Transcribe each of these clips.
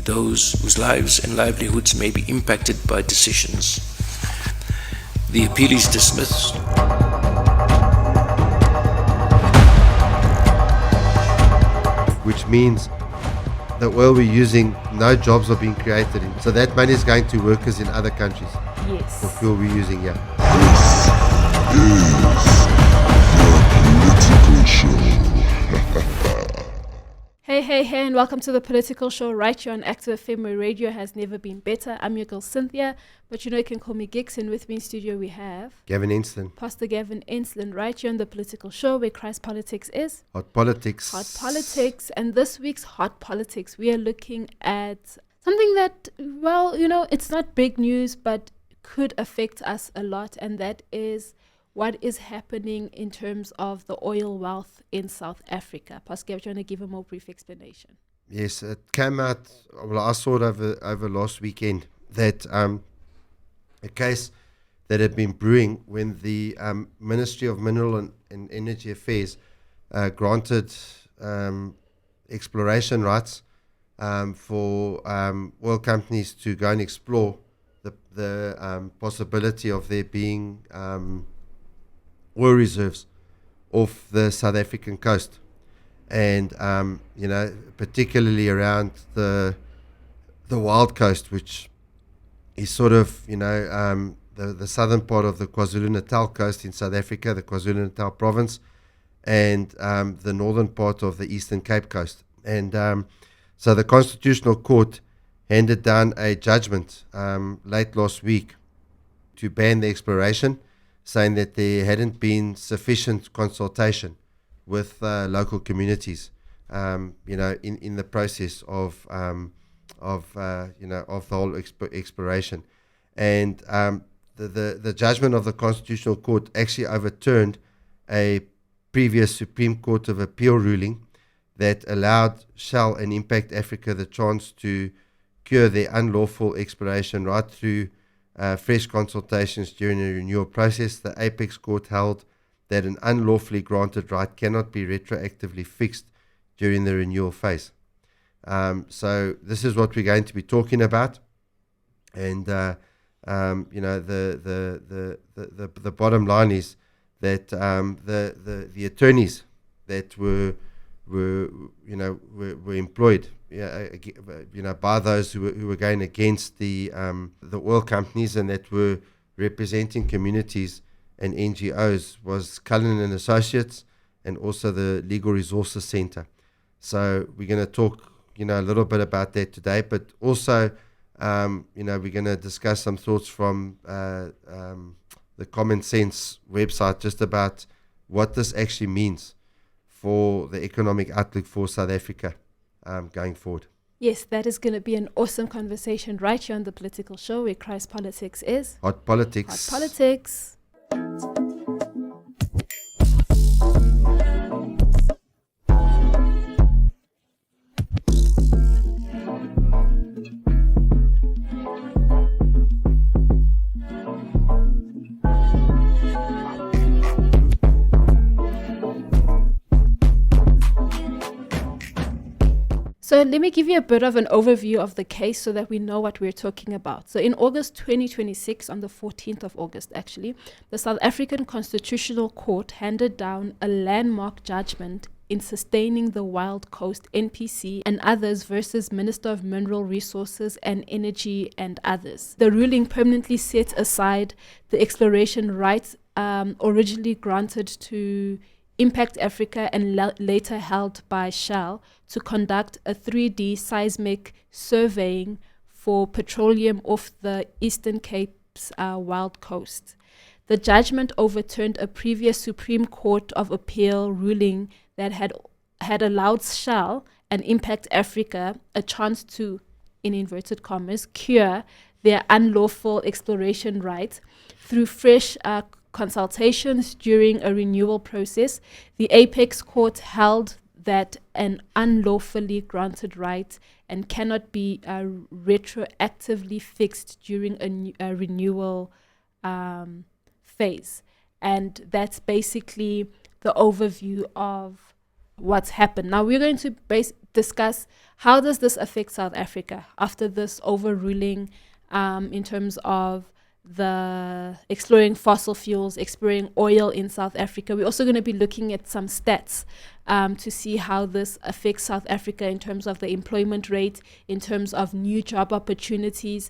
those whose lives and livelihoods may be impacted by decisions. The appeal is dismissed. Which means the oil we're using, no jobs are being created in. So that money is going to workers in other countries. Yes. The fuel we're using here. Hey, and welcome to the Political Show right here on Active FM, where radio has never been better. I'm your girl Cynthia, but you can call me Gix, and with me in studio we have Gavin Ensslin. Pastor Gavin Ensslin, right here on the Political Show, where Christ Politics is Hot politics. Hot Politics. And this week's Hot Politics, we are looking at something that, it's not big news, but could affect us a lot, and that is what is happening in terms of the oil wealth in South Africa. Pastor, I'm trying to give a more brief explanation. Yes, it came out, I saw it over last weekend, that a case that had been brewing when the Ministry of Mineral and Energy Affairs granted exploration rights for oil companies to go and explore the possibility of there being oil reserves off the South African coast, and particularly around the Wild Coast, which is sort of the southern part of the KwaZulu-Natal coast in South Africa, the KwaZulu-Natal province, and the northern part of the Eastern Cape coast. And so the Constitutional Court handed down a judgment late last week to ban the exploration, saying that there hadn't been sufficient consultation with local communities, in the process of the whole exploration. And the judgment of the Constitutional Court actually overturned a previous Supreme Court of Appeal ruling that allowed Shell and Impact Africa the chance to cure their unlawful exploration right through fresh consultations during the renewal process. The Apex Court held that an unlawfully granted right cannot be retroactively fixed during the renewal phase. So this is what we're going to be talking about, and the bottom line is that the attorneys that were employed, by those who were going against the oil companies and that were representing communities and NGOs was Cullinan and Associates, and also the Legal Resources Centre. So we're going to talk, a little bit about that today, but also, we're going to discuss some thoughts from the Common Sense website just about what this actually means for the economic outlook for South Africa going forward. Yes, that is going to be an awesome conversation right here on the Political Show, where Christ Politics is Hot Politics. Hot Politics. So let me give you a bit of an overview of the case so that we know what we're talking about. So in August 2026, on the 14th of August actually, the South African Constitutional Court handed down a landmark judgment in sustaining the Wild Coast NPC and others versus Minister of Mineral Resources and Energy and others. The ruling permanently set aside the exploration rights originally granted to Impact Africa and later held by Shell to conduct a 3D seismic surveying for petroleum off the Eastern Cape's Wild Coast. The judgment overturned a previous Supreme Court of Appeal ruling that had allowed Shell and Impact Africa a chance to, in inverted commas, cure their unlawful exploration rights through fresh consultations during a renewal process. The Apex Court held that an unlawfully granted right and cannot be retroactively fixed during a renewal phase. And that's basically the overview of what's happened. Now we're going to discuss how does this affect South Africa after this overruling in terms of the exploring fossil fuels, exploring oil in South Africa. We're also going to be looking at some stats to see how this affects South Africa in terms of the employment rate, in terms of new job opportunities,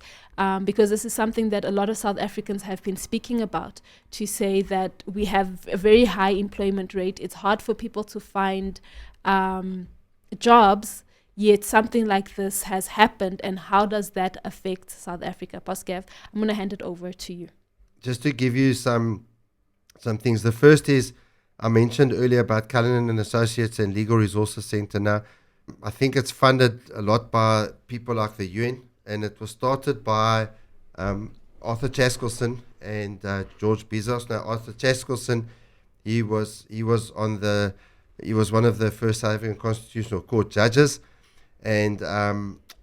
because this is something that a lot of South Africans have been speaking about, to say that we have a very high employment rate. It's hard for people to find jobs, yet something like this has happened, and how does that affect South Africa? Pascal, I'm going to hand it over to you. Just to give you some things. The first is, I mentioned earlier about Cullinan and Associates and Legal Resources Centre. Now, I think it's funded a lot by people like the UN, and it was started by Arthur Chaskalson and George Bezos. Now, Arthur Chaskalson, he was one of the first South African Constitutional Court judges. And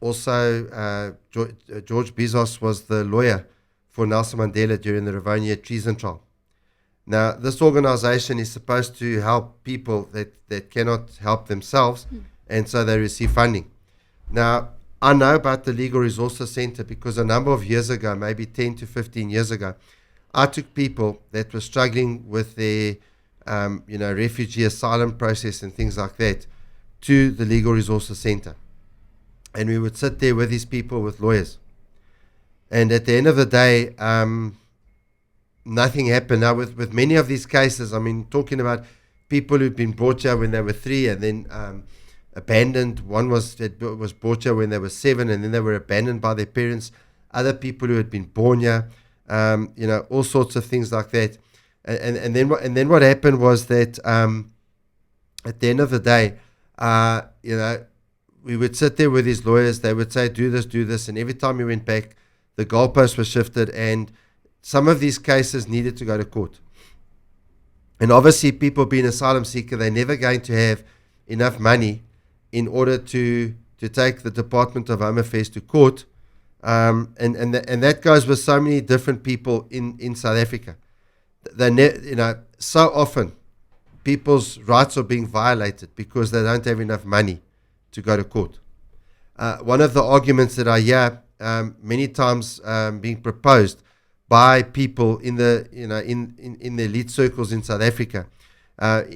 also George Bezos was the lawyer for Nelson Mandela during the Rivonia treason trial. Now, this organization is supposed to help people that cannot help themselves, and so they receive funding. Now, I know about the Legal Resources Centre because a number of years ago, maybe 10 to 15 years ago, I took people that were struggling with their refugee asylum process and things like that to the Legal Resources Centre. And we would sit there with these people, with lawyers. And at the end of the day, nothing happened. Now, with many of these cases, I mean, talking about people who've been brought here when they were 3 and then abandoned. One was brought here when they were 7 and then they were abandoned by their parents. Other people who had been born here, all sorts of things like that. And then what happened was that at the end of the day, we would sit there with these lawyers. They would say, do this. And every time we went back, the goalposts were shifted. And some of these cases needed to go to court. And obviously, people being asylum seeker, they're never going to have enough money in order to take the Department of Home Affairs to court. And that goes with so many different people in South Africa. So often, people's rights are being violated because they don't have enough money to go to court. One of the arguments that I hear many times being proposed by people in the in the elite circles in South Africa,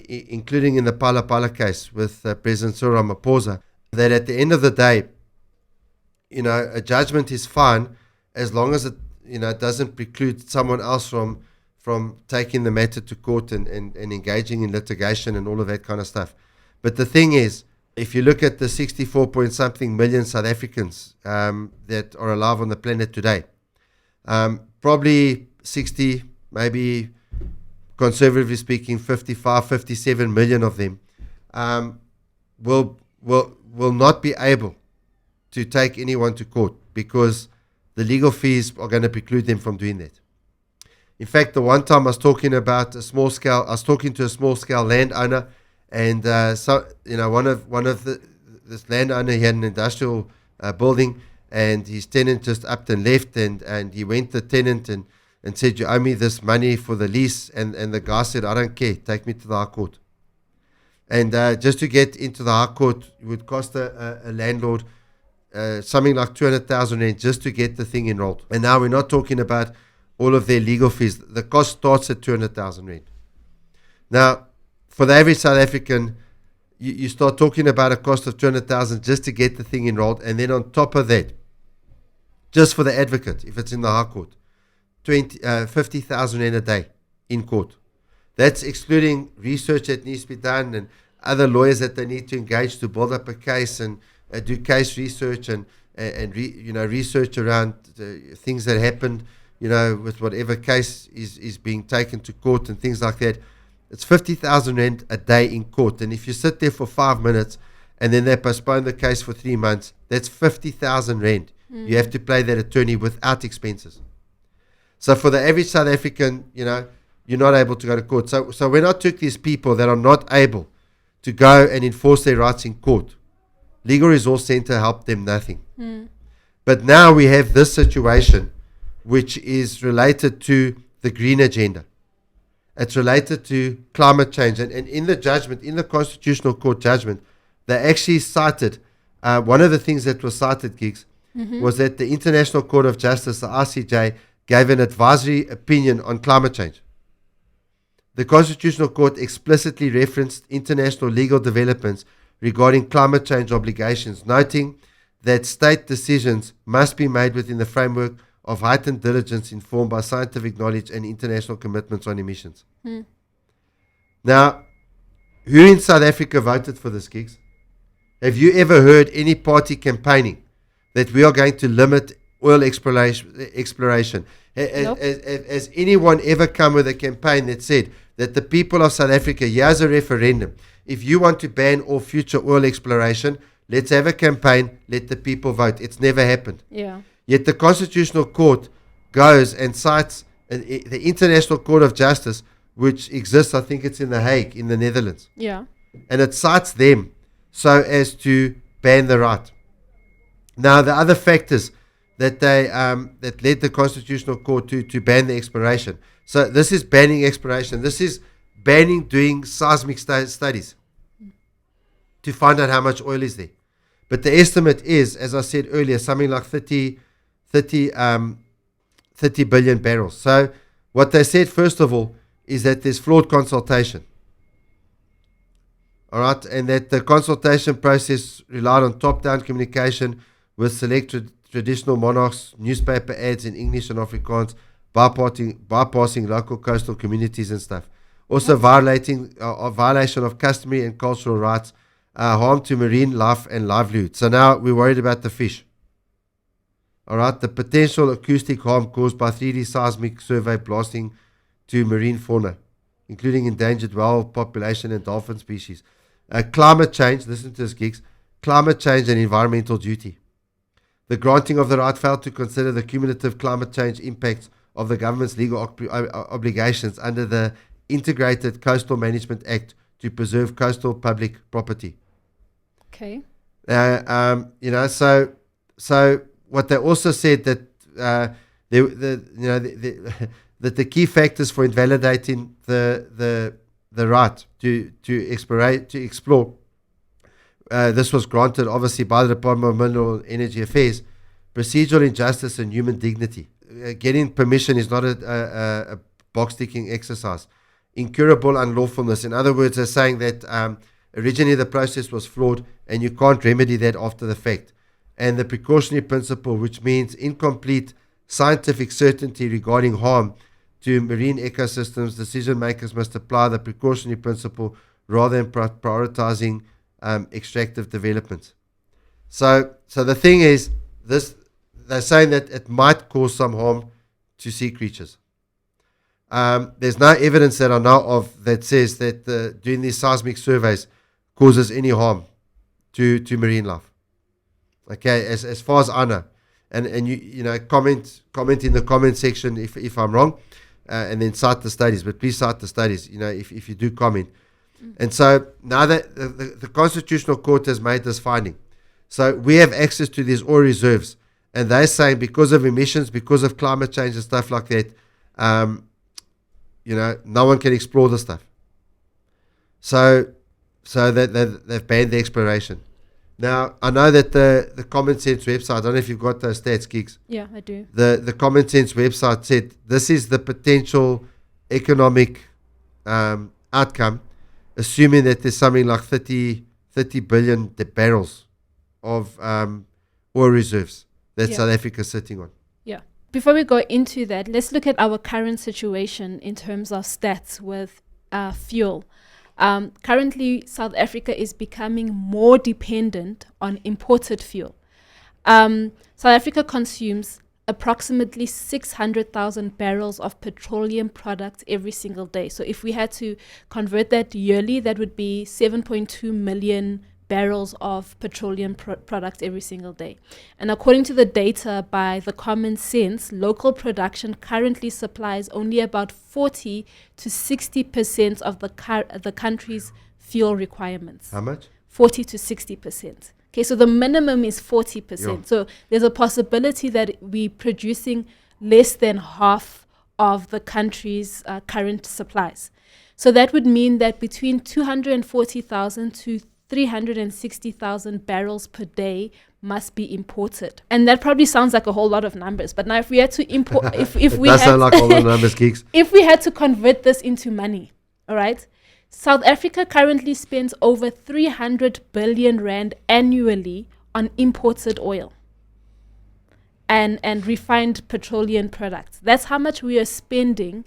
including in the Phala Phala case with President Cyril Ramaphosa, that at the end of the day, a judgment is fine as long as it doesn't preclude someone else from taking the matter to court and engaging in litigation and all of that kind of stuff. But the thing is, if you look at the 64 point something million South Africans that are alive on the planet today, probably 60, maybe conservatively speaking, 55, 57 million of them will not be able to take anyone to court because the legal fees are going to preclude them from doing that. In fact, the one time I was talking to a small scale landowner, and this landowner, he had an industrial building, and his tenant just upped and left, and he went to the tenant and said, you owe me this money for the lease, and the guy said, I don't care, take me to the High Court. And just to get into the High Court, it would cost a landlord something like 200,000 rand just to get the thing enrolled. And now we're not talking about all of their legal fees. The cost starts at 200,000 rand. Now, for the average South African, you start talking about a cost of 200,000 just to get the thing enrolled, and then on top of that, just for the advocate, if it's in the High Court, 50,000 rand a day in court. That's excluding research that needs to be done and other lawyers that they need to engage to build up a case and do case research and research around things that happened, with whatever case is being taken to court and things like that. It's 50,000 rand a day in court. And if you sit there for 5 minutes and then they postpone the case for 3 months, that's 50,000 rand. You have to pay that attorney without expenses. So for the average South African, you're not able to go to court. So when I took these people that are not able to go and enforce their rights in court, Legal Resource Centre helped them nothing. But now we have this situation which is related to the green agenda. It's related to climate change. And in the judgment, in the Constitutional Court judgment, they actually cited, one of the things that was cited, Gigs, was that the International Court of Justice, the ICJ, gave an advisory opinion on climate change. The Constitutional Court explicitly referenced international legal developments regarding climate change obligations, noting that state decisions must be made within the framework of heightened diligence informed by scientific knowledge and international commitments on emissions. Now, who in South Africa voted for this, Gigs? Have you ever heard any party campaigning that we are going to limit oil exploration? Nope. Has anyone ever come with a campaign that said that the people of South Africa, here's a referendum. If you want to ban all future oil exploration, let's have a campaign, let the people vote. It's never happened. Yeah. Yet the Constitutional Court goes and cites the International Court of Justice, which exists, I think it's in The Hague, in the Netherlands. Yeah. And it cites them so as to ban the right. Now, the other factors that they that led the Constitutional Court to ban the exploration. So this is banning exploration. This is banning doing seismic studies to find out how much oil is there. But the estimate is, as I said earlier, something like 30 billion barrels. So what they said, first of all, is that there's flawed consultation. All right, and that the consultation process relied on top-down communication with select traditional monarchs, newspaper ads in English and Afrikaans, bypassing local coastal communities and stuff. Also violation of customary and cultural rights, harm to marine life and livelihood. So now we're worried about the fish. All right, the potential acoustic harm caused by 3D seismic survey blasting to marine fauna, including endangered whale population and dolphin species. Climate change, listen to this, Gigs, climate change and environmental duty. The granting of the right failed to consider the cumulative climate change impacts of the government's legal obligations under the Integrated Coastal Management Act to preserve coastal public property. Okay. So what they also said that that the key factors for invalidating the right to explore. This was granted, obviously, by the Department of Mineral and Energy Affairs, procedural injustice and human dignity. Getting permission is not a box-ticking exercise. Incurable unlawfulness. In other words, they're saying that originally the process was flawed and you can't remedy that after the fact. And the precautionary principle, which means incomplete scientific certainty regarding harm to marine ecosystems, decision makers must apply the precautionary principle rather than prioritizing extractive development. So the thing is, they're saying that it might cause some harm to sea creatures. There's no evidence that I know of that says that doing these seismic surveys causes any harm to marine life. Okay, as far as I know, and you know comment in the comment section if I'm wrong, and then cite the studies. But please cite the studies. You know, if you do comment. And so now that the Constitutional Court has made this finding, so we have access to these oil reserves, and they're saying because of emissions, because of climate change and stuff like that, no one can explore the stuff. So that they've banned the exploration. Now I know that the Common Sense website, I don't know if you've got those stats, Gigs. Yeah, I do. The Common Sense website said this is the potential economic outcome, assuming that there's something like 30 billion barrels of oil reserves that South Africa is sitting on. Yeah. Before we go into that, let's look at our current situation in terms of stats with fuel. Currently, South Africa is becoming more dependent on imported fuel. South Africa consumes approximately 600,000 barrels of petroleum products every single day. So if we had to convert that yearly, that would be 7.2 million barrels of petroleum products every single day. And according to the data by the Common Sense, local production currently supplies only about 40 to 60% of the country's fuel requirements. How much? 40 to 60%. Okay, so the minimum is 40%. Yeah. So there's a possibility that we're producing less than half of the country's current supplies. So that would mean that between 240,000 to 360,000 barrels per day must be imported. And that probably sounds like a whole lot of numbers. But now if we had to import, if It we does had sound like all the numbers, geeks. if we had to convert this into money, all right, South Africa currently spends over 300 billion rand annually on imported oil and refined petroleum products. That's how much we are spending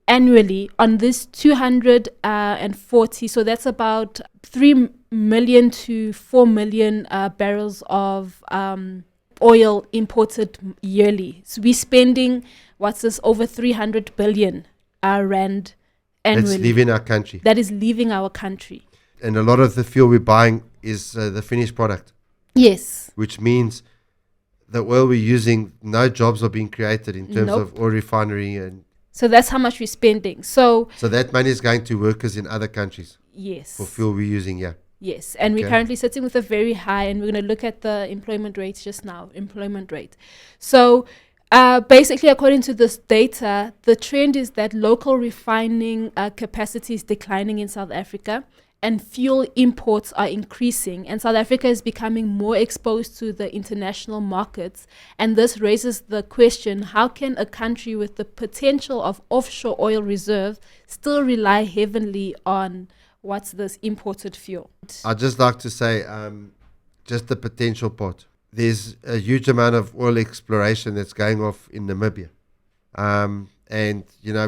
annually on this 240. So that's about 3 million to 4 million barrels of oil imported yearly. So we're spending, over 300 billion rand annually. It's leaving our country. That is leaving our country. And a lot of the fuel we're buying is the finished product, Yes. which means the oil we're using, no jobs are being created in terms Nope. of oil refinery. And So that's how much we're spending. So so that money is going to workers in other countries yes. for fuel we're using here. Yes, and we're Okay. currently sitting with a very high, and we're going to look at the employment rates just now, employment rate. So basically, according to this data, the trend is that local refining capacity is declining in South Africa, and fuel imports are increasing, and South Africa is becoming more exposed to the international markets. And this raises the question, how can a country with the potential of offshore oil reserve still rely heavily on imported fuel? I'd just like to say just the potential part. There's a huge amount of oil exploration that's going off in Namibia. And,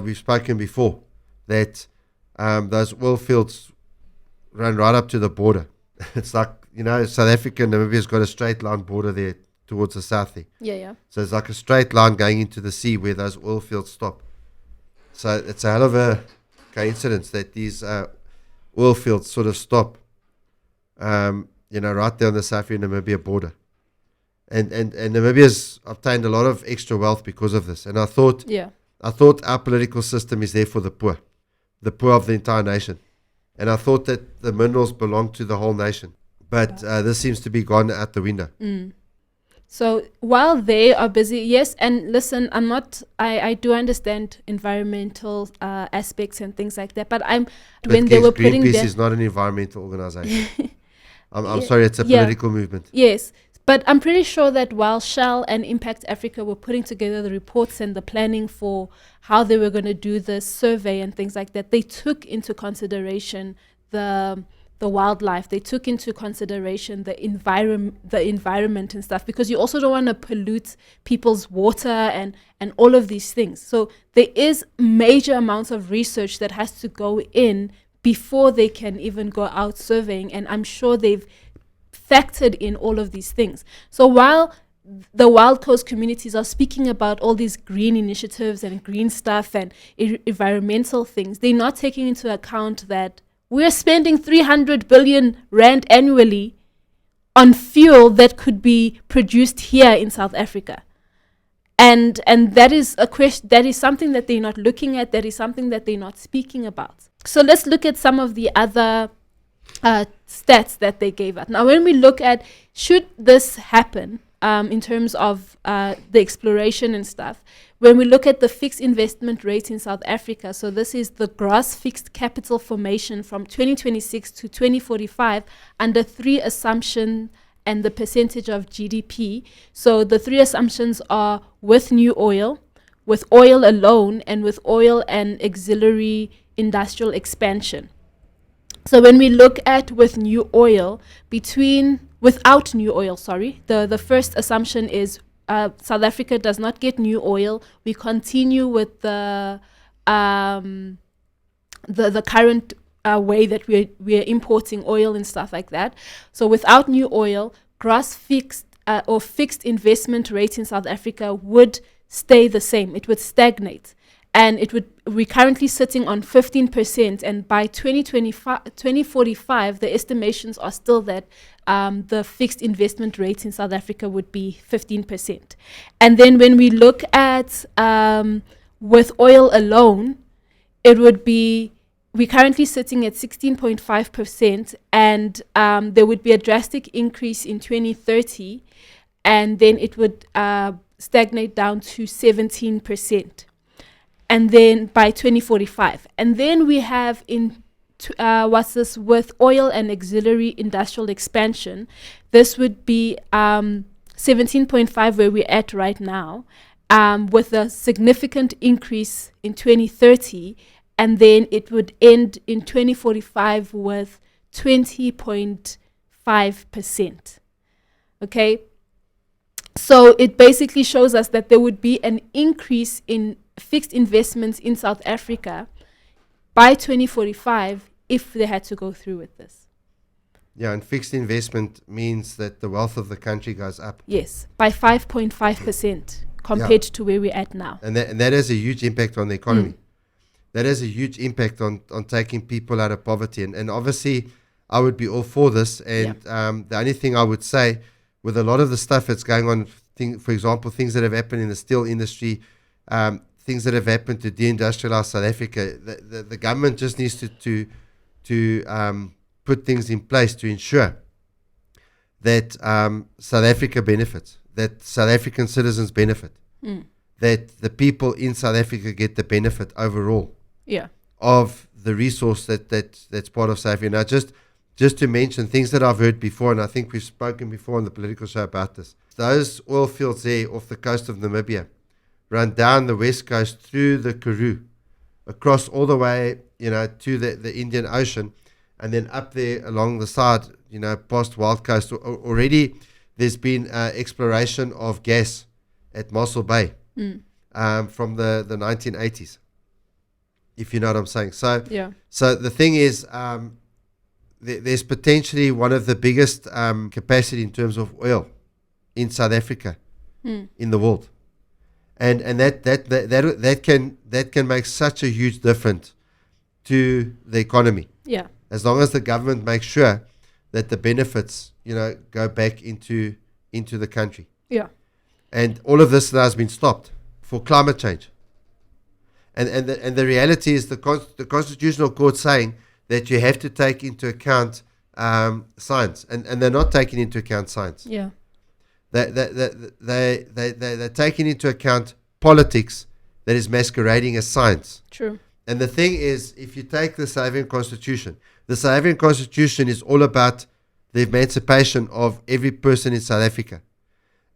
we've spoken before that those oil fields run right up to the border. It's like, South Africa and Namibia's got a straight line border there towards the south there. Yeah. So it's like a straight line going into the sea where those oil fields stop. So it's a hell of a coincidence that these oil fields sort of stop, right there on the South Africa Namibia border. And Namibia's obtained a lot of extra wealth because of this. And I thought our political system is there for the poor of the entire nation. And I thought that the minerals belong to the whole nation. But this seems to be gone out the window. So while they are busy, yes, and listen, I do understand environmental aspects and things like that, but when they were putting Greenpeace is not an environmental organization. I'm sorry, it's a political movement. Yes, but I'm pretty sure that while Shell and Impact Africa were putting together the reports and the planning for how they were going to do this survey and things like that, they took into consideration the wildlife. They took into consideration the environment and stuff, because you also don't want to pollute people's water and all of these things. So there is major amounts of research that has to go in before they can even go out surveying, and I'm sure they've factored in all of these things. So while the Wild Coast communities are speaking about all these green initiatives and green stuff and environmental things, they're not taking into account that we're spending 300 billion rand annually on fuel that could be produced here in South Africa. And that is a question, that is something that they're not looking at, that is something that they're not speaking about. So let's look at some of the other stats that they gave us. Now, when we look at, should this happen in terms of the exploration and stuff, when we look at the fixed investment rate in South Africa, so this is the gross fixed capital formation from 2026 to 2045 under 3 assumptions and the percentage of GDP. So the 3 assumptions are with new oil, with oil alone, and with oil and auxiliary industrial expansion. So when we look at without new oil, the first assumption is South Africa does not get new oil. We continue with the current way that we're importing oil and stuff like that. So without new oil, gross fixed or fixed investment rate in South Africa would stay the same. It would stagnate. And we're currently sitting on 15%, and by 2045, the estimations are still that the fixed investment rate in South Africa would be 15%. And then when we look at with oil alone, it would be, we're currently sitting at 16.5%, and there would be a drastic increase in 2030, and then it would stagnate down to 17%. and then by 2045. And then we have with oil and auxiliary industrial expansion, this would be 17.5 where we're at right now, with a significant increase in 2030, and then it would end in 2045 with 20.5%. Okay, so it basically shows us that there would be an increase in fixed investments in South Africa by 2045 if they had to go through with this. Yeah, and fixed investment means that the wealth of the country goes up. Yes, by 5.5% compared to where we're at now. And that has a huge impact on the economy. That has a huge impact on taking people out of poverty. And obviously, I would be all for this. And the only thing I would say, with a lot of the stuff that's going on, for example, things that have happened in the steel industry, things that have happened to deindustrialize South Africa, the government just needs to put things in place to ensure that South Africa benefits, that South African citizens benefit, that the people in South Africa get the benefit overall of the resource that's part of South Africa. Now, just to mention things that I've heard before, and I think we've spoken before on the political show about this. Those oil fields there off the coast of Namibia run down the west coast through the Karoo, across all the way, to the Indian Ocean, and then up there along the side, past Wild Coast. Already there's been exploration of gas at Mossel Bay from the 1980s, if you know what I'm saying. So the thing is, there's potentially one of the biggest capacity in terms of oil in South Africa in the world, and that can make such a huge difference to the economy. Yeah. As long as the government makes sure that the benefits, go back into the country. Yeah. And all of this now has been stopped for climate change. And the reality is the Constitutional Court saying that you have to take into account science, and they're not taking into account science. Yeah. They're taking into account politics that is masquerading as science. True. And the thing is, if you take the South African Constitution is all about the emancipation of every person in South Africa,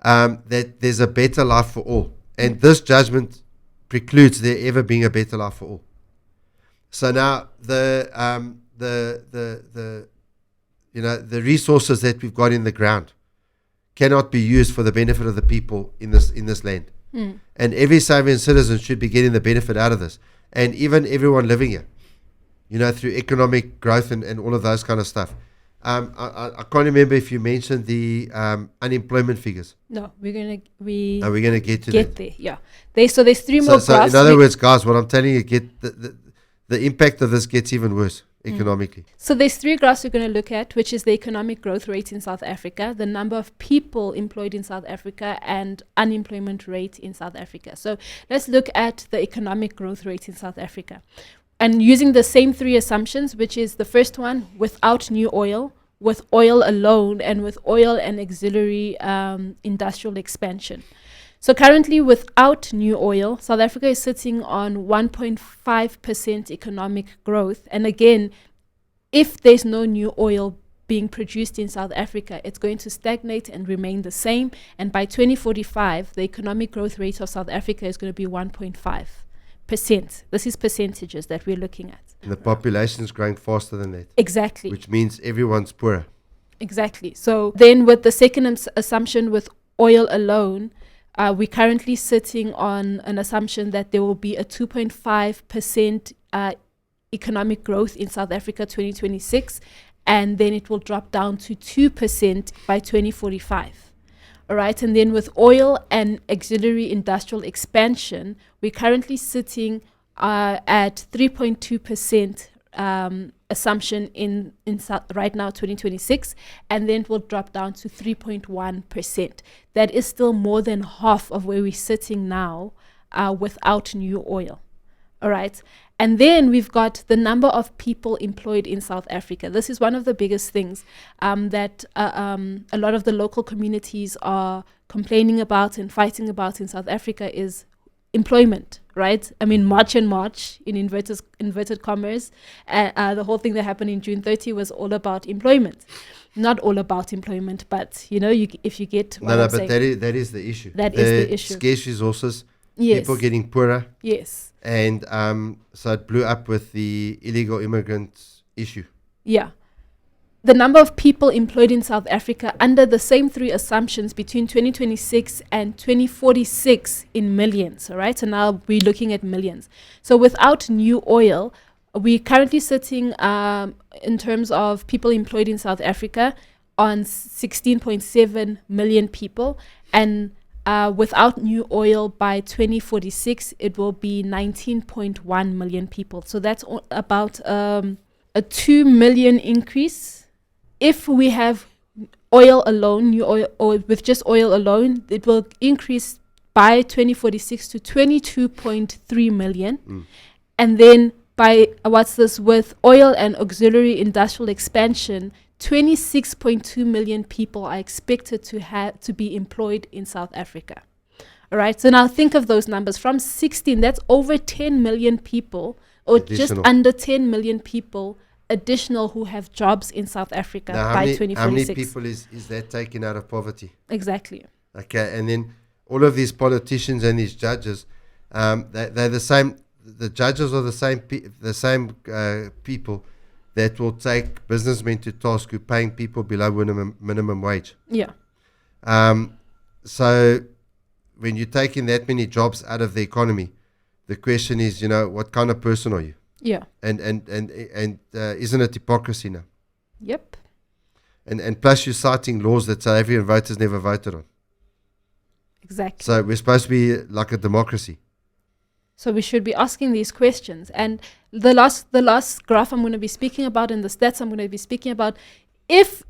that there's a better life for all. And this judgment precludes there ever being a better life for all. So now the resources that we've got in the ground cannot be used for the benefit of the people in this land. And every South African citizen should be getting the benefit out of this. And even everyone living here, through economic growth and all of those kind of stuff. I can't remember if you mentioned the unemployment figures. No, we're gonna get there. Yeah. So there's three more graphs. So in other words, guys, what I'm telling you, the impact of this gets even worse economically. So there's three graphs we're going to look at, which is the economic growth rate in South Africa, the number of people employed in South Africa, and unemployment rate in South Africa. So let's look at the economic growth rate in South Africa. And using the same three assumptions, which is the first one, without new oil, with oil alone, and with oil and auxiliary industrial expansion. So currently, without new oil, South Africa is sitting on 1.5% economic growth. And again, if there's no new oil being produced in South Africa, it's going to stagnate and remain the same. And by 2045, the economic growth rate of South Africa is going to be 1.5%. This is percentages that we're looking at. And the population is growing faster than that. Exactly. Which means everyone's poorer. Exactly. So then with the second assumption, with oil alone, we're currently sitting on an assumption that there will be a 2.5% economic growth in South Africa 2026, and then it will drop down to 2% by 2045. All right, and then with oil and auxiliary industrial expansion, we're currently sitting at 3.2% assumption in right now 2026, and then it will drop down to 3.1%. That is still more than half of where we're sitting now without new oil. All right, and then we've got the number of people employed in South Africa. This is one of the biggest things that a lot of the local communities are complaining about and fighting about in South Africa, is employment, right? I mean, March and March in inverted commas, the whole thing that happened in June 30 was all about employment. Not all about employment, but if you get what No, I'm but saying. that is the issue. That is the issue. Scarce resources, Yes. people getting poorer, Yes. and so it blew up with the illegal immigrant issue. Yeah. The number of people employed in South Africa under the same three assumptions between 2026 and 2046 in millions, all right? So now we're looking at millions. So without new oil, we're currently sitting in terms of people employed in South Africa on 16.7 million people. And without new oil by 2046, it will be 19.1 million people. So that's about a 2 million increase. If we have oil alone, new oil, or with just oil alone, it will increase by 2046 to 22.3 million. And then with oil and auxiliary industrial expansion, 26.2 million people are expected to be employed in South Africa. All right. So now think of those numbers from 16. That's over 10 million people, or just under 10 million people additional who have jobs in South Africa Now, by 2046. how many people is that taken out of poverty? Exactly. Okay, and then all of these politicians and these judges, they're the same. The judges are the same people that will take businessmen to task who paying people below minimum wage. Yeah. So when you're taking that many jobs out of the economy, the question is, what kind of person are you? Yeah. And isn't it hypocrisy now? Yep. And plus you're citing laws that South African voters never voted on. Exactly. So we're supposed to be like a democracy. So we should be asking these questions. And the last graph I'm going to be speaking about and the stats I'm going to be speaking about, if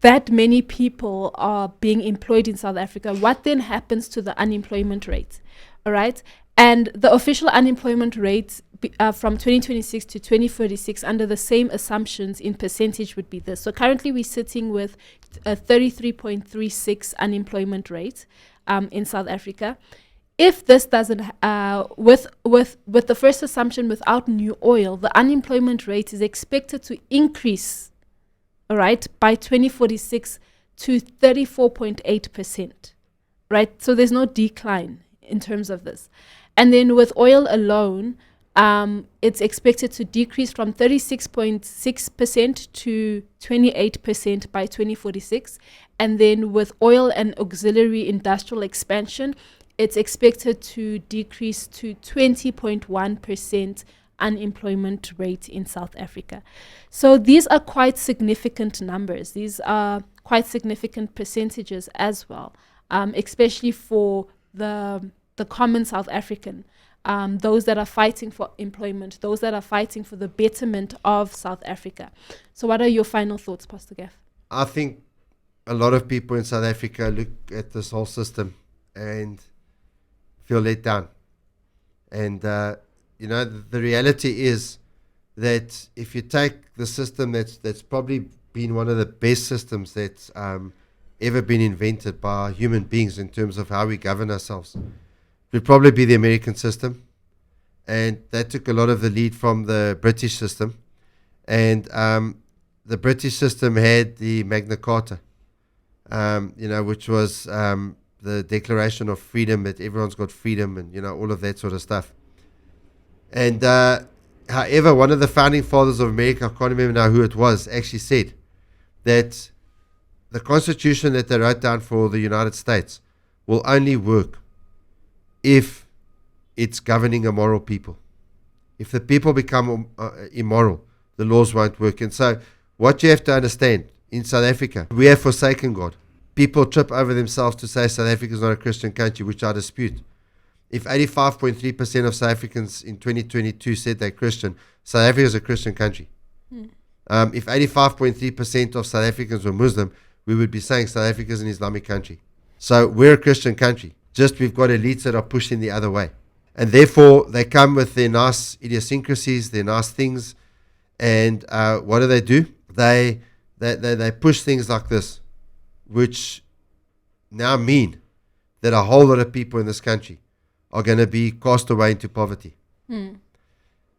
that many people are being employed in South Africa, what then happens to the unemployment rate? All right. And the official unemployment rate from 2026 to 2046 under the same assumptions in percentage would be this. So currently we're sitting with a 33.36 unemployment rate in South Africa. If this doesn't, with the first assumption without new oil, the unemployment rate is expected to increase, all right, by 2046 to 34.8%, right? So there's no decline in terms of this. And then with oil alone, it's expected to decrease from 36.6% to 28% by 2046. And then with oil and auxiliary industrial expansion, it's expected to decrease to 20.1% unemployment rate in South Africa. So these are quite significant numbers. These are quite significant percentages as well, especially for the common South African, those that are fighting for employment, those that are fighting for the betterment of South Africa. So what are your final thoughts, Pastor Gaff? I think a lot of people in South Africa look at this whole system and feel let down. And, the reality is that if you take the system that's probably been one of the best systems that's ever been invented by human beings in terms of how we govern ourselves, it would probably be the American system. And that took a lot of the lead from the British system. And the British system had the Magna Carta, which was the Declaration of Freedom, that everyone's got freedom and, all of that sort of stuff. And however, one of the founding fathers of America, I can't remember now who it was, actually said that the Constitution that they wrote down for the United States will only work if it's governing immoral people. If the people become immoral, the laws won't work. And so what you have to understand, in South Africa, we have forsaken God. People trip over themselves to say South Africa is not a Christian country, which I dispute. If 85.3% of South Africans in 2022 said they're Christian, South Africa is a Christian country. If 85.3% of South Africans were Muslim, we would be saying South Africa is an Islamic country. So we're a Christian country. Just we've got elites that are pushing the other way. And therefore, they come with their nice idiosyncrasies, their nice things. And what do? They push things like this, which now mean that a whole lot of people in this country are going to be cast away into poverty.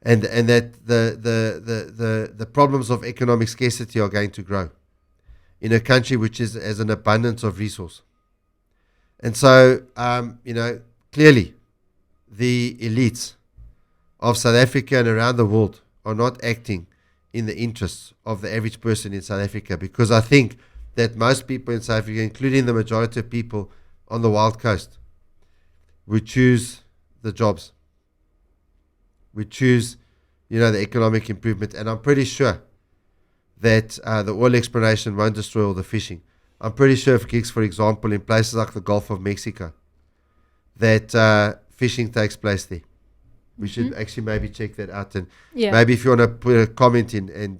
And that the problems of economic scarcity are going to grow in a country which has an abundance of resource. And so, clearly, the elites of South Africa and around the world are not acting in the interests of the average person in South Africa, because I think that most people in South Africa, including the majority of people on the Wild Coast, would choose the jobs. We choose, the economic improvement. And I'm pretty sure that the oil exploration won't destroy all the fishing. I'm pretty sure if gigs, for example, in places like the Gulf of Mexico, that fishing takes place there. We should actually maybe check that out. And maybe if you want to put a comment in and,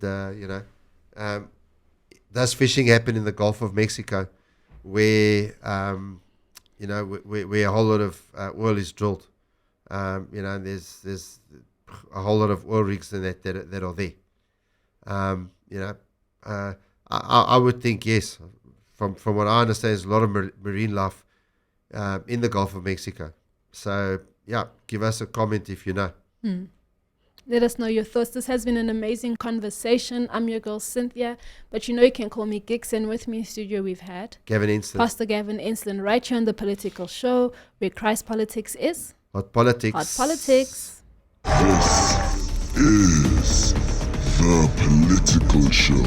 does fishing happen in the Gulf of Mexico where, where a whole lot of oil is drilled? And there's a whole lot of oil rigs and that are there. I would think yes. From what I understand, there's a lot of marine life in the Gulf of Mexico. So give us a comment if you know. Let us know your thoughts. This has been an amazing conversation. I'm your girl Cynthia, but you can call me Gix, and with me in studio we've had Gavin Ensslin. Pastor Gavin Ensslin, right here on The Political Show, where Christ politics is Hot politics. hot politics. This is The Political Show.